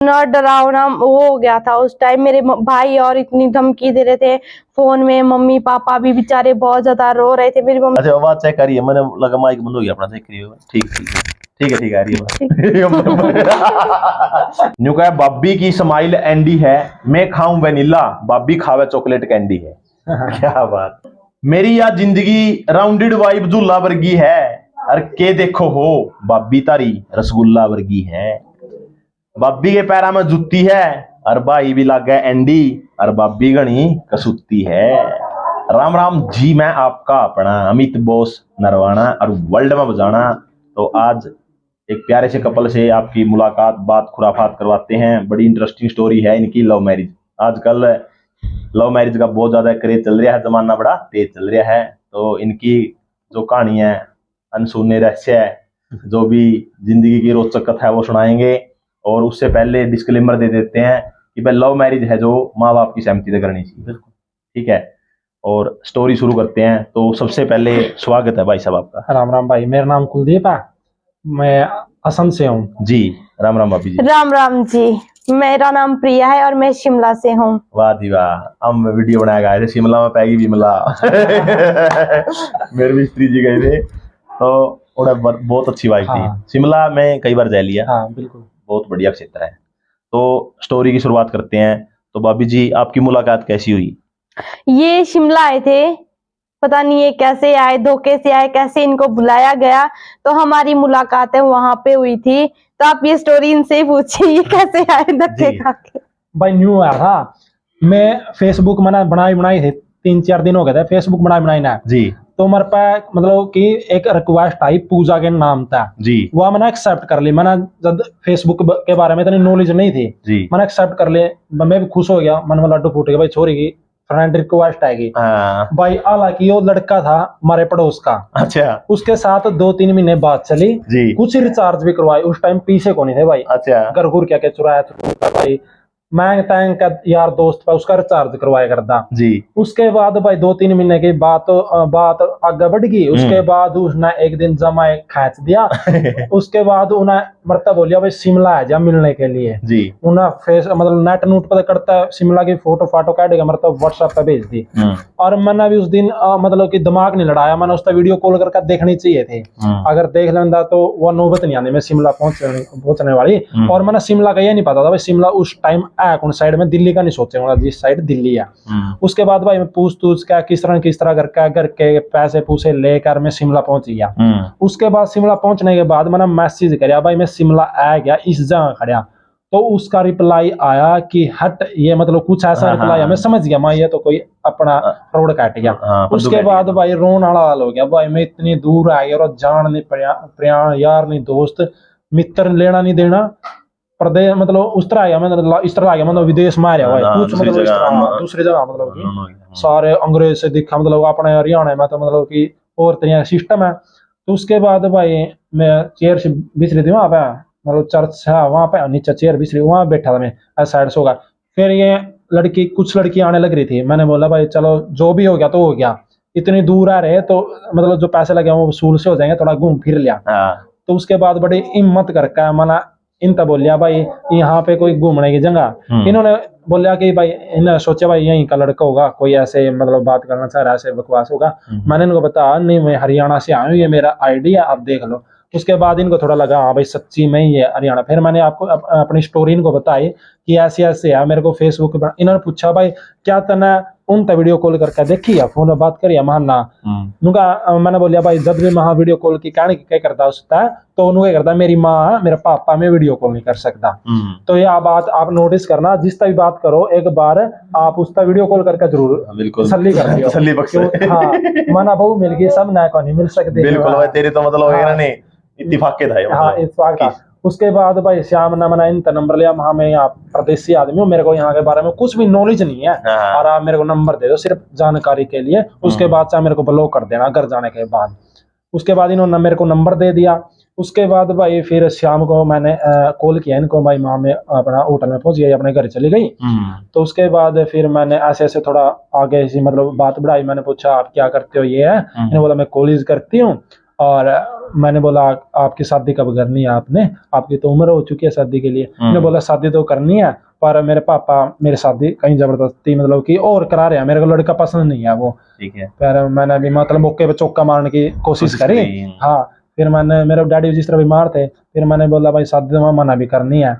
इतना डरावना वो हो गया था उस टाइम। मेरे भाई और इतनी धमकी दे रहे थे फोन में, मम्मी पापा भी बेचारे बहुत ज्यादा रो रहे थे। मेरी मम्मी अच्छा आवाज चेक करिए, मैंने लगा माइक बंद हो गया अपना, चेक करिए। ठीक है आ रही है। न्यू कहा बॉबी की स्माइल एंडी है, मैं खाऊं वैनिला, बॉबी खावे चॉकलेट कैंडी है। क्या बात। मेरी या जिंदगी राउंडेड वाइब झूला वर्गी है, और के देखो हो बॉबी तारी रसगुल्ला वर्गी है। बॉबी के पैरा में जुत्ती है, और भाई भी लागे एंडी, और बॉबी गणी कसुत्ती है। राम राम जी, मैं आपका अपना अमित बोस नरवाना, और वर्ल्ड में बजाना। तो आज एक प्यारे से कपल से आपकी मुलाकात, बात खुराफात करवाते हैं। बड़ी इंटरेस्टिंग स्टोरी है इनकी लव मैरिज। आजकल लव मैरिज का बहुत ज्यादा क्रेज चल रहा है, जमाना बड़ा तेज चल रहा है। तो इनकी जो कहानी है, अनसुने रहस्य है, जो भी जिंदगी की रोचक कथा है वो सुनाएंगे। और उससे पहले डिस्क्लेमर दे देते हैं कि भाई लव मैरिज है जो माँ बाप की सहमति से करनी चाहिए। बिल्कुल ठीक है। और स्टोरी शुरू करते हैं। तो सबसे पहले स्वागत है भाई साहब आपका। राम राम भाई, मेरा नाम कुलदीप है, मैं असम से हूँ जी। राम राम भाभी जी। राम राम जी, मेरा नाम प्रिया है और मैं शिमला से हूँ। वाह जी वाह। हम वीडियो बनाएगा ऐसे शिमला में पैगी विमला। मेरे भी स्त्री जी गए थे तो उन्हें बहुत अच्छी वाइफ थी। शिमला में कई बार जा लिया। हाँ बिल्कुल, बहुत बढ़िया क्षेत्र है। तो स्टोरी की शुरुआत करते हैं। तो भाभी जी आपकी मुलाकात कैसी हुई? ये शिमला आए थे, पता नहीं ये कैसे आए, धोखे से आए, कैसे इनको बुलाया गया। तो हमारी मुलाकात है वहां पे हुई थी। तो आप ये स्टोरी इनसे ही पूछिए, ये कैसे आए धक्के खा के। भाई न्यू आया था मैं, फेसबुक मैंने बनाई थी, 3-4 दिन हो गए थे फेसबुक बनाई ना जी। तो मेरे पे मतलब कि एक रिक्वेस्ट आई, पूजा के नाम था जी। वो मैंने एक्सेप्ट कर ली। मैंने जब फेसबुक के बारे में इतनी नॉलेज नहीं थी जी। मैंने एक्सेप्ट कर ले, मैं भी खुश हो गया, मन में लड्डू फूट गया भाई, छोरी की फ्रेंड रिक्वेस्ट आएगी। भाई हालांकि वो लड़का था हमारे पड़ोस का। अच्छा। उसके साथ 2-3 महीने बात चली जी। कुछ रिचार्ज भी करवाए, उस टाइम पीछे को नहीं थे भाई। अच्छा। घर घूर क्या चुराया भाई, मैं टैंक का यार दोस्त था, उसका रिचार्ज करवाया करता जी। उसके बाद भाई 2-3 महीने की बात आगे बढ़ गई। उसके बाद उसने एक दिन जमा खींच दिया। उसके बाद उन्हें मरता बोलिया भाई शिमला आ जा मिलने के लिए जी। उन्हें फेस मतलब नेट नूट पर करता शिमला की फोटो फाटो काट के मरता व्हाट्सएप पे भेज दी। और मैंने भी उस दिन मतलब कि दिमाग नहीं लड़ाया, मैंने उसका वीडियो कॉल करके देखनी चाहिए थी। अगर देख लेता तो वह नौबत नहीं आनी मैं शिमला पहुंचने वाली। और मैंने शिमला का ये नहीं पता था भाई शिमला उस टाइम कौन साइड में, दिल्ली का नहीं सोचे जिस साइड दिल्ली है। उसके बाद भाई मैं पूछ क्या किस तरह करके पैसे पूसे लेकर मैं शिमला पहुंच गया। उसके बाद शिमला पहुंचने के बाद मैंने मैसेज कराया भाई मैं शिमला आ गया, इस जगह खड़ा। तो उसका रिप्लाई आया कि हट, ये मतलब कुछ ऐसा रिप्लाई मैं समझ गया मैं ये तो कोई अपना रोड काट गया। उसके बाद भाई रोन वाला हाल हो गया भाई, मैं इतनी दूर आ गया और जान नहीं प्रयाण यार नहीं दोस्त मित्र लेना नहीं देना प्रदेश मतलब उस तरह आ गया, मतलब इस तरह आ गया, मतलब विदेश में आ रहा है कुछ मतलब इस तरह दूसरी जगह मतलब कि सारे अंग्रेज से दिखा मतलब अपने हरियाणा में तो मतलब कि और तरह सिस्टम है। तो उसके बाद भाई मैं चेयर से बिछ रही थी वहां पे, मतलब चर्च है वहां पे नीचे चेयर बिछ रही, वहां बैठा था मैं साइड से होगा। फिर ये लड़की कुछ लड़की आने लग रही थी, मैंने बोला भाई चलो जो भी हो गया तो हो गया, इतनी दूर आ रहे तो मतलब जो पैसे लगे वो वसूल से हो जाएंगे, थोड़ा घूम फिर लिया। तो उसके बाद बड़ी हिम्मत करके मैंने इनका बोलिया भाई यहाँ पे कोई घूमने की जगह। इन्होंने बोलिया कि भाई इन्होंने सोचा भाई यहीं का लड़का होगा, कोई ऐसे मतलब बात करना चाह रहा है, ऐसे बकवास होगा। मैंने इनको बताया नहीं मैं हरियाणा से आया हूँ, ये मेरा आईडी है आप देख लो। उसके बाद इनको थोड़ा लगा हाँ भाई सच्ची में ही है हरियाणा। फिर मैंने आपको अपनी स्टोरी इनको बताई कि ऐसे ऐसे है, मेरे को फेसबुक पे इन्होंने पूछा भाई क्या तना उन तक वीडियो कॉल करके देखी या फोन में बात करिए महाना। मैंने बोलिया भाई जब भी महा वीडियो कॉल की कहने क्या करता उसका तो उन्होंने करता मेरी माँ मेरे पापा में वीडियो कॉल नहीं कर सकता। तो यह बात आप नोटिस करना, जिसका भी बात करो एक बार आप उसका वीडियो कॉल करके जरूर तसल्ली कर दियो। हाँ मना बहु मिल गई सब ना को नहीं मिल सकते। बिल्कुल तेरे तो मतलब इत्तेफाक था। हाँ इत्तेफाक था। उसके बाद भाई श्याम ने मना इन नंबर लिया, वहां मैं यहाँ प्रदेशी आदमी हूँ, मेरे को यहाँ के बारे में कुछ भी नॉलेज नहीं है और आप मेरे को नंबर दे दो सिर्फ जानकारी के लिए। उसके बाद चाहे मेरे को ब्लॉक कर देना घर जाने के बाद। उसके बाद इन्होंने मेरे को नंबर दे दिया। उसके बाद भाई फिर शाम को मैंने कॉल किया इनको, भाई माँ में अपना होटल में पहुंच गई, अपने घर चली गई। तो उसके बाद फिर मैंने ऐसे ऐसे थोड़ा आगे मतलब बात बढ़ाई, मैंने पूछा आप क्या करते हो, ये है इन्होंने बोला मैं कॉलेज करती हूँ और मैंने बोला आपकी शादी कब करनी है आपने, आपकी तो उम्र हो चुकी है शादी के लिए। मैंने बोला शादी तो करनी है, पर मेरे पापा मेरी शादी कहीं जबरदस्ती मतलब कि और करा रहे हैं, मेरे को लड़का पसंद नहीं है वो। ठीक है। फिर मैंने भी मतलब मौके पे चौका मारने की कोशिश करी। हाँ, फिर मैंने, मेरे डैडी जिस तरह बीमार थे, फिर मैंने बोला भाई शादी तो मना भी करनी है।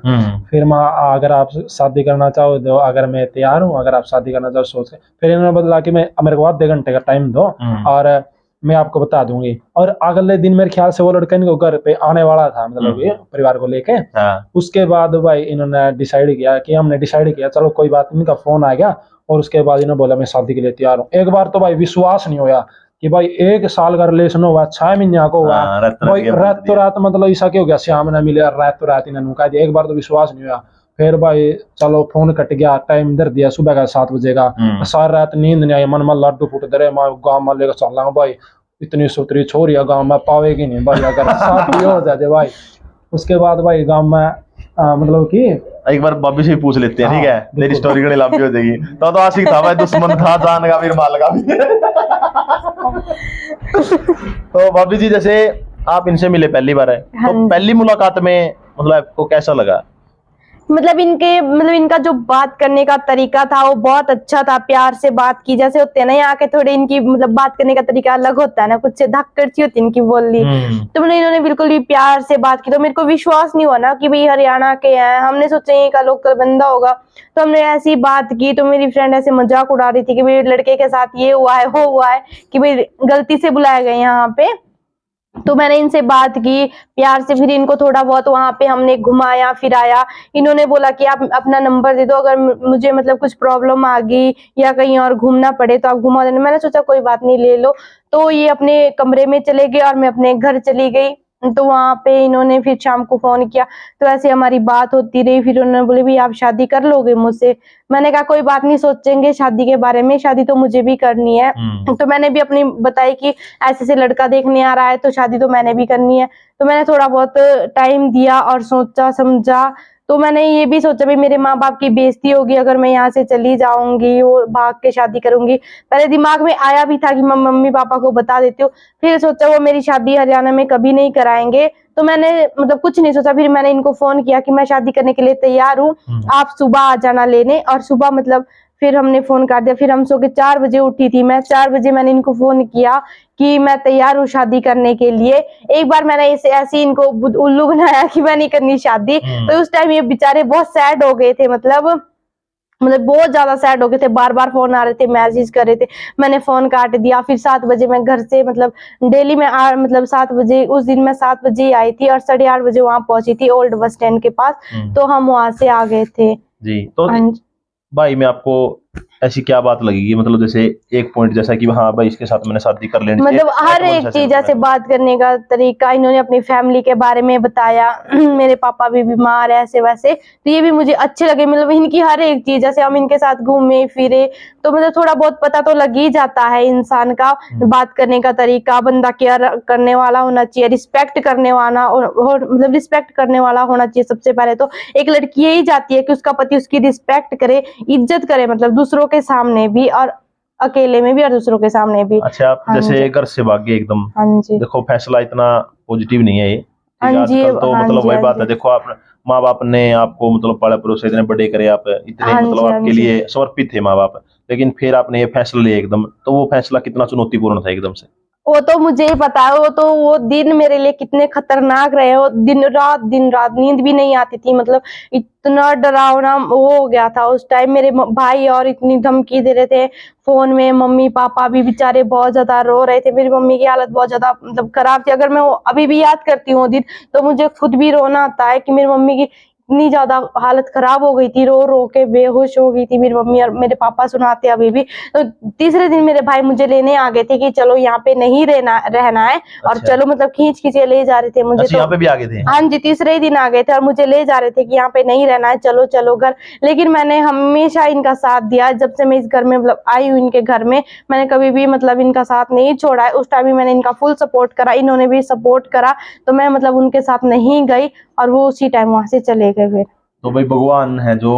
फिर मैं, अगर आप शादी करना चाहो तो अगर मैं तैयार हूँ, अगर आप शादी करना चाहो सोच के। फिर इन्होंने बोला कि मैं, मेरे को आधे घंटे का टाइम दो और मैं आपको बता दूंगी। और अगले दिन मेरे ख्याल से वो लड़का इनको घर पे आने वाला था, मतलब ये परिवार को लेके। उसके बाद भाई इन्होंने डिसाइड किया कि, हमने डिसाइड किया चलो कोई बात नहीं, इनका फोन आ गया। और उसके बाद इन्होंने बोला मैं शादी के लिए तैयार हूँ। एक बार तो भाई विश्वास नहीं होया कि भाई 1 साल का रिलेशन हुआ, 6 महीने को हुआ भाई, रात तो रात मतलब ऐसा क्यों हो गया, श्याम ने मिले रात तो रात इन्होंने कहा दिया। एक बार तो विश्वास नहीं हुआ। फिर भाई चलो फोन कट गया, टाइम दर दिया सुबह का 7 बजे का। सारी रात नींद नहीं आई, मन में लड्डू फूट दे, मैं गाँव में लेकर चल रहा भाई, इतनी सुतरी छोरी गाँव में पावेगी नहीं भाई अगर शादी हो जाते भाई। उसके बाद भाई गाँव में मतलब कि एक बार बॉबी से भी पूछ लेते हैं। ठीक है, तेरी स्टोरी बड़ी लंबी हो जाएगी। तो आशिक था भाई, दुश्मन था जान का फिर माल का भी। तो बॉबी जी, जैसे आप इनसे मिले पहली बार है, तो पहली मुलाकात में मतलब आपको कैसा लगा? मतलब इनका जो बात करने का तरीका था वो बहुत अच्छा था, प्यार से बात की जैसे होते हैं ना यहाँ के, थोड़े इनकी मतलब बात करने का तरीका अलग होता है ना, कुछ से धक्कड़ सी होती है इनकी बोली। तो मतलब इन्होंने बिल्कुल ही प्यार से बात की, तो मेरे को विश्वास नहीं हुआ ना कि भाई हरियाणा के हैं, हमने सोचा ये का लोकल बंदा होगा। तो हमने ऐसी बात की, तो मेरी फ्रेंड ऐसे मजाक उड़ा रही थी कि भाई लड़के के साथ ये हुआ है वो हुआ है, कि भाई गलती से बुलाया गया यहाँ पे। तो मैंने इनसे बात की प्यार से, फिर इनको थोड़ा बहुत वहां पे हमने घुमाया फिराया। इन्होंने बोला कि आप अपना नंबर दे दो, अगर मुझे मतलब कुछ प्रॉब्लम आ गई या कहीं और घूमना पड़े तो आप घुमा देना। मैंने सोचा कोई बात नहीं, ले लो। तो ये अपने कमरे में चले गए और मैं अपने घर चली गई। तो वहां पे इन्होंने फिर शाम को फोन किया, तो ऐसे हमारी बात होती रही। फिर उन्होंने बोले भी आप शादी कर लोगे मुझसे? मैंने कहा कोई बात नहीं, सोचेंगे शादी के बारे में, शादी तो मुझे भी करनी है। तो मैंने भी अपनी बताई कि ऐसे से लड़का देखने आ रहा है तो शादी तो मैंने भी करनी है। तो मैंने थोड़ा बहुत टाइम दिया और सोचा समझा। तो मैंने ये भी सोचा भी मेरे माँ बाप की बेइज्जती होगी अगर मैं यहाँ से चली जाऊंगी और भाग के शादी करूंगी। पहले दिमाग में आया भी था कि मैं मम्मी पापा को बता देती हूँ, फिर सोचा वो मेरी शादी हरियाणा में कभी नहीं कराएंगे। तो मैंने मतलब कुछ नहीं सोचा, फिर मैंने इनको फोन किया कि मैं शादी करने के लिए तैयार हूँ, आप सुबह आ जाना लेने। और सुबह मतलब फिर हमने फोन कर दिया। फिर हम सो के 4 बजे उठी थी मैं, 4 बजे मैंने इनको फोन किया कि मैं तैयार हूँ शादी करने के लिए। एक बार मैंने ऐसे इनको उल्लू बनाया कि मैं नहीं करनी शादी। तो उस टाइम ये बेचारे बहुत सैड हो गए थे, मतलब बहुत ज्यादा सैड हो गए थे, बार बार फोन आ रहे थे, मैसेज कर रहे थे। मैंने फोन काट दिया। फिर 7 बजे मैं घर से मतलब डेली में मतलब 7 बजे, उस दिन मैं 7 बजे ही आई थी और 8:30 बजे वहां पहुंची थी ओल्ड बस स्टैंड के पास। तो हम वहां से आ गए थे जी। तो भाई मैं आपको ऐसी क्या बात लगेगी, मतलब जैसे एक पॉइंट जैसा कि हाँ भाई इसके साथ मैंने शादी कर लेनी, मतलब हर एक चीज जैसे बात करने का तरीका, इन्होंने अपनी फैमिली के बारे में बताया। मेरे पापा भी बीमार है ऐसे वैसे, तो ये भी मुझे अच्छे लगे। मतलब इनकी हर एक चीज, जैसे हम इनके साथ घूमे फिरे तो मतलब थोड़ा बहुत पता तो लग ही जाता है इंसान का। बात करने का तरीका, बंदा केयर करने वाला होना चाहिए, रिस्पेक्ट करने वाला और मतलब रिस्पेक्ट करने वाला होना चाहिए। सबसे पहले तो एक लड़की यही चाहती है कि उसका पति उसकी रिस्पेक्ट करे, इज्जत करे, मतलब दूसरों के सामने भी और अकेले में भी और दूसरों के सामने भी। अच्छा, आप जैसे घर से भाग गए एकदम, हाँ जी, देखो फैसला इतना पॉजिटिव नहीं है ये। हाँ जी, तो मतलब वही बात है, देखो आप माँ बाप ने आपको मतलब पाला पड़ोस इतने बड़े करे, आप इतने मतलब आपके लिए समर्पित थे माँ बाप, लेकिन फिर आपने ये फैसला लिया एकदम, तो वो फैसला कितना चुनौतीपूर्ण था एकदम से? वो तो मुझे ही पता है। वो दिन मेरे लिए कितने खतरनाक रहे। वो दिन रात नींद भी नहीं आती थी, मतलब इतना डरावना वो हो गया था उस टाइम। मेरे भाई और इतनी धमकी दे रहे थे फोन में, मम्मी पापा भी बेचारे बहुत ज्यादा रो रहे थे। मेरी मम्मी की हालत बहुत ज्यादा मतलब खराब थी। अगर मैं अभी भी याद करती हूँ दिन, तो मुझे खुद भी रोना आता है कि मेरी मम्मी की इतनी ज्यादा हालत खराब हो गई थी, रो रो के बेहोश हो गई थी मेरी मम्मी। और मेरे पापा सुनाते अभी भी। तो तीसरे दिन मेरे भाई मुझे लेने आ गए थे कि चलो यहाँ पे नहीं रहना है। और अच्छा। चलो मतलब खींच खींच ले जा रहे थे मुझे। अच्छा, तो यहाँ पे भी आ गए थे? हाँ जी, तीसरे ही दिन आ गए थे और मुझे ले जा रहे थे कि यहाँ पे नहीं रहना है, चलो चलो घर। लेकिन मैंने हमेशा इनका साथ दिया। जब से मैं इस घर में मतलब आई हूँ इनके घर में, मैंने कभी भी मतलब इनका साथ नहीं छोड़ा है। उस टाइम भी मैंने इनका फुल सपोर्ट करा, इन्होंने भी सपोर्ट करा। तो मैं मतलब उनके साथ नहीं गई और वो उसी टाइम वहां से चले गए फिर। तो भाई भगवान है जो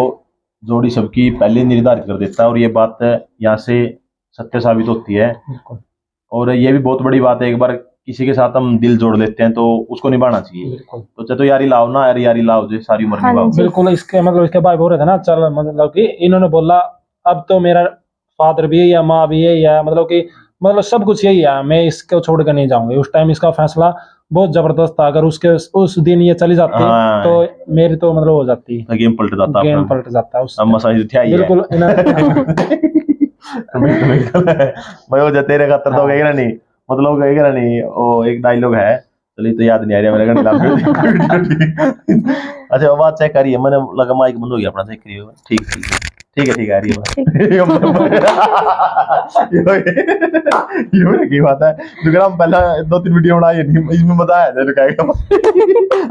जोड़ी सबकी पहले निर्धारित कर देता है, और ये बात यहाँ से सत्य साबित होती है। और ये भी बहुत बड़ी बात है, एक बार किसी के साथ हम दिल जोड़ लेते हैं तो उसको निभाना चाहिए। तो चाहे तो यारी लाओ ना यारी लाओ जो सारी उम्र निभाओ। बिल्कुल। इसके मतलब इसके भाई बोल रहे थे ना, चल मतलब कि इन्होंने बोला अब तो मेरा फादर भी है या माँ भी है या मतलब कि मतलब सब कुछ यही है, मैं इसको छोड़ कर नहीं जाऊंगी। उस टाइम इसका फैसला बहुत जबरदस्त था। अगर उसके उस दिन ये चली जाती तो मेरी तो मतलब हो जाती, गेम पलट जाता, गेम पलट जाता उस बिल्कुल। मैं वो तेरे खातर तो कहेगा नहीं, मतलब कहेगा नहीं, वो एक डायलॉग है, चलिए तो याद नहीं आ रहा मेरे खिलाफ। अच्छा बात चेक करिए, मैंने लगा माइक बंद हो गया अपना, चेक करिए। ठीक ठीक है ठीक है आ रही है। ये की बात है, जो हम पहला 2-3 वीडियो बनाई नहीं, इसमें बताया था कहेगा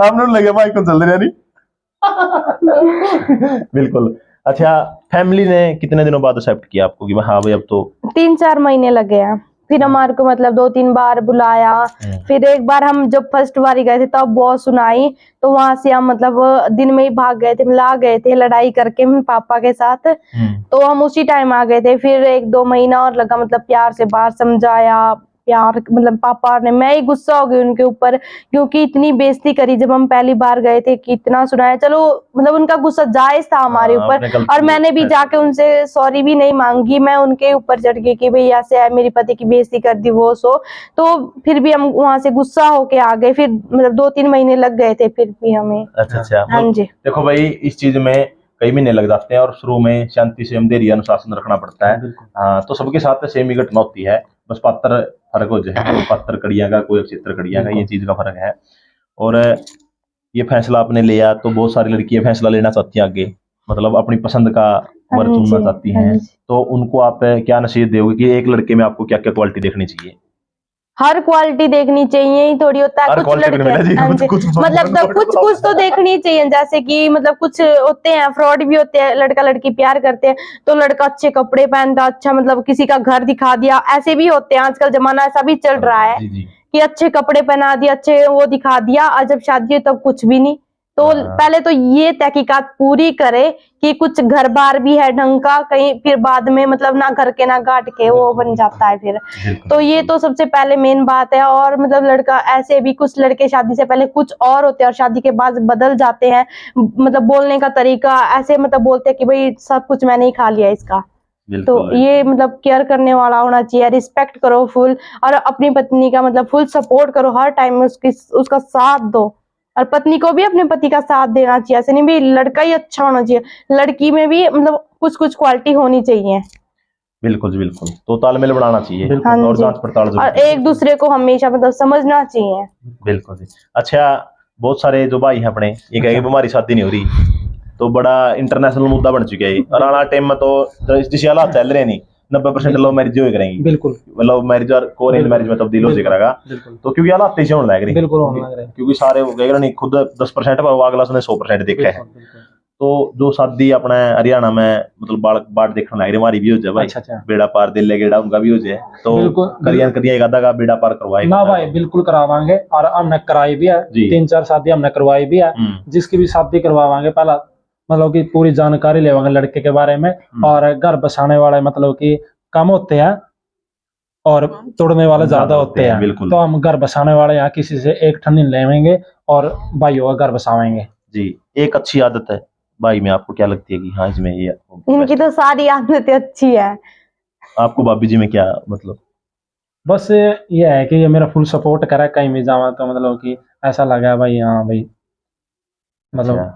हमने लगे माइक को चल रही नहीं। बिल्कुल। अच्छा फैमिली ने कितने दिनों बाद एक्सेप्ट किया आपको कि हाँ भाई अब तो? 3-4 महीने लगे हैं। फिर हमारे को मतलब 2-3 बार बुलाया। फिर एक बार हम जब फर्स्ट बार गए थे तब बहुत सुनाई, तो वहां से हम मतलब दिन में ही भाग गए थे, मिला गए थे लड़ाई करके पापा के साथ। तो हम उसी टाइम आ गए थे। फिर 1-2 महीना और लगा, मतलब प्यार से बात समझाया, प्यार मतलब पापा ने, मैं ही गुस्सा हो गई उनके ऊपर क्योंकि इतनी बेइज्जती करी जब हम पहली बार गए थे कि इतना सुनाया। चलो मतलब उनका गुस्सा जायज था हमारे ऊपर, और मैंने भी जाके उनसे सॉरी भी नहीं मांगी, मैं उनके ऊपर चढ़ गई कि भाई ऐसे है, मेरे पति की बेइज्जती कर दी वो सो। तो फिर भी हम वहां से गुस्सा होके आ गए। फिर मतलब 2-3 महीने लग गए थे फिर भी हमें। अच्छा हाँ जी। देखो भाई इस चीज में कई महीने लग जाते हैं और शुरू में शांति से धैर्य अनुशासन रखना पड़ता है। हाँ तो सबके साथ सेम ही घटना होती है, बस पात्र फर्क हो जाए, पात्र कड़िया का कोई चित्र कड़िया का, ये चीज का फर्क है। और ये फैसला आपने लिया तो बहुत सारी लड़कियां फैसला लेना चाहती हैं आगे, मतलब अपनी पसंद का मर्द चुनना चाहती हैं, तो उनको आप क्या नसीहत दोगे कि एक लड़के में आपको क्या क्या क्वालिटी देखनी चाहिए? हर क्वालिटी देखनी चाहिए ही थोड़ी होता है, कुछ लड़के मतलब कुछ तो देखनी चाहिए, जैसे कि मतलब कुछ होते हैं फ्रॉड भी होते हैं, लड़का लड़की प्यार करते हैं तो लड़का अच्छे कपड़े पहनता, अच्छा मतलब किसी का घर दिखा दिया, ऐसे भी होते हैं। आजकल जमाना ऐसा भी चल रहा है कि अच्छे कपड़े पहना दिए, अच्छे वो दिखा दिया, और जब शादी हो तब कुछ भी नहीं। तो पहले तो ये तहकीकात पूरी करे कि कुछ घर बार भी है ढंग का, कहीं फिर बाद में मतलब ना घर के ना घाट के वो बन जाता है फिर। तो ये तो सबसे पहले मेन बात है। और मतलब लड़का, ऐसे भी कुछ लड़के शादी से पहले कुछ और होते हैं और शादी के बाद बदल जाते हैं, मतलब बोलने का तरीका ऐसे मतलब बोलते हैं कि भाई सब कुछ मैंने ही खा लिया इसका। तो ये मतलब केयर करने वाला होना चाहिए, रिस्पेक्ट करो फुल, और अपनी पत्नी का मतलब फुल सपोर्ट करो, हर टाइम में उसका साथ दो, और पत्नी को भी अपने पति का साथ देना चाहिए। ऐसे नहीं भी लड़का ही अच्छा होना चाहिए, लड़की में भी मतलब कुछ कुछ क्वालिटी होनी चाहिए। बिल्कुल बिल्कुल, तो तालमेल बढ़ाना चाहिए और जांच पड़ताल और एक दूसरे को हमेशा मतलब समझना चाहिए। बिल्कुल जी। अच्छा बहुत सारे जो भाई हैं अपने ये कहेंगे हमारी शादी नहीं हो रही, तो बड़ा इंटरनेशनल मुद्दा बन चुका है और आना टाइम में तो जिस हालात चल रहे नहीं 90% लव मैरिज हो करेंगी। बिल्कुल लव मैरिज और कोरियन मैरिज में तब्दील हो जाएगा, तो क्योंकि हालात ऐसे होने लग रहे, क्योंकि सारे कहेगा नहीं खुद 10% अगला उसने 100% देखा है। तो जो शादी अपने हरियाणा में मतलब बाट देखने लग रहे, हमारी भी हो जाए भाई। अच्छा। बेड़ा पार दिल गेड़ा उनका भी हो जाए, तो करियन करिया एक आधा का बेड़ा पार करवाए ना भाई, बिल्कुल करवाएंगे। और हमने कराई भी है, 3-4 शादी हमने करवाई भी है। जिसकी भी शादी करवाएंगे पहला मतलब कि पूरी जानकारी लेवांगे लड़के के बारे में, और घर बसाने वाले मतलब कि कम होते हैं और तोड़ने वाले ज्यादा होते हैं। तो हम घर बसाने वाले यहाँ किसी से एक ठन्नी लेवेंगे और भाइयों का घर बसावेंगे जी। एक अच्छी आदत है भाई में आपको क्या लगती है कि हाँ इसमें ये? इनकी तो सारी आदतें अच्छी है। आपको भाभी जी में क्या मतलब? बस ये है कि ये मेरा फुल सपोर्ट करा, कहीं भी जावा तो मतलब कि ऐसा लगा भाई हाँ भाई मतलब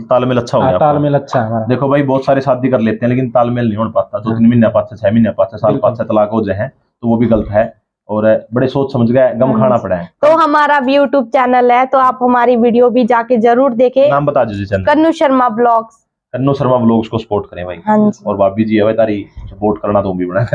तालमेल अच्छा हो गया। तालमेल अच्छा है हमारा। देखो भाई बहुत सारे शादी कर लेते हैं लेकिन तालमेल नहीं हो पाता, 2-3 महीने पास से 6 महीने पास से साल पास से तलाक हो जाए तो वो भी गलत है और बड़े सोच समझ गए गम खाना पड़ा है। तो हमारा भी यूट्यूब चैनल है, तो आप हमारी वीडियो भी जाके जरूर देखें। नाम बता दीजिए चैनल। कन्नू शर्मा ब्लॉग्स। कन्नू शर्मा ब्लॉग्स को सपोर्ट करें भाई। हाँ और भाभी जी है भाई तारी सपोर्ट करना तो भी बना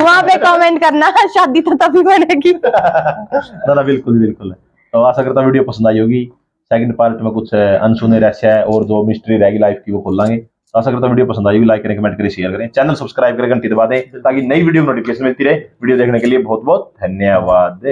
वहाँ पे कमेंट करना, शादी तो तभी बनेगी। ना बिल्कुल बिल्कुल। तो आशा करता वीडियो पसंद आई होगी। सेकंड पार्ट में कुछ अनसुने रहस्य है और जो मिस्ट्री रहेगी लाइफ की वो खोलेंगे। तो आशा करता वीडियो पसंद आई होगी, लाइक करें, कमेंट करें, शेयर करें, चैनल सब्सक्राइब करें, घंटी दबा दें ताकि नई वीडियो नोटिफिकेशन मिलती रहे। वीडियो देखने के लिए बहुत बहुत धन्यवाद।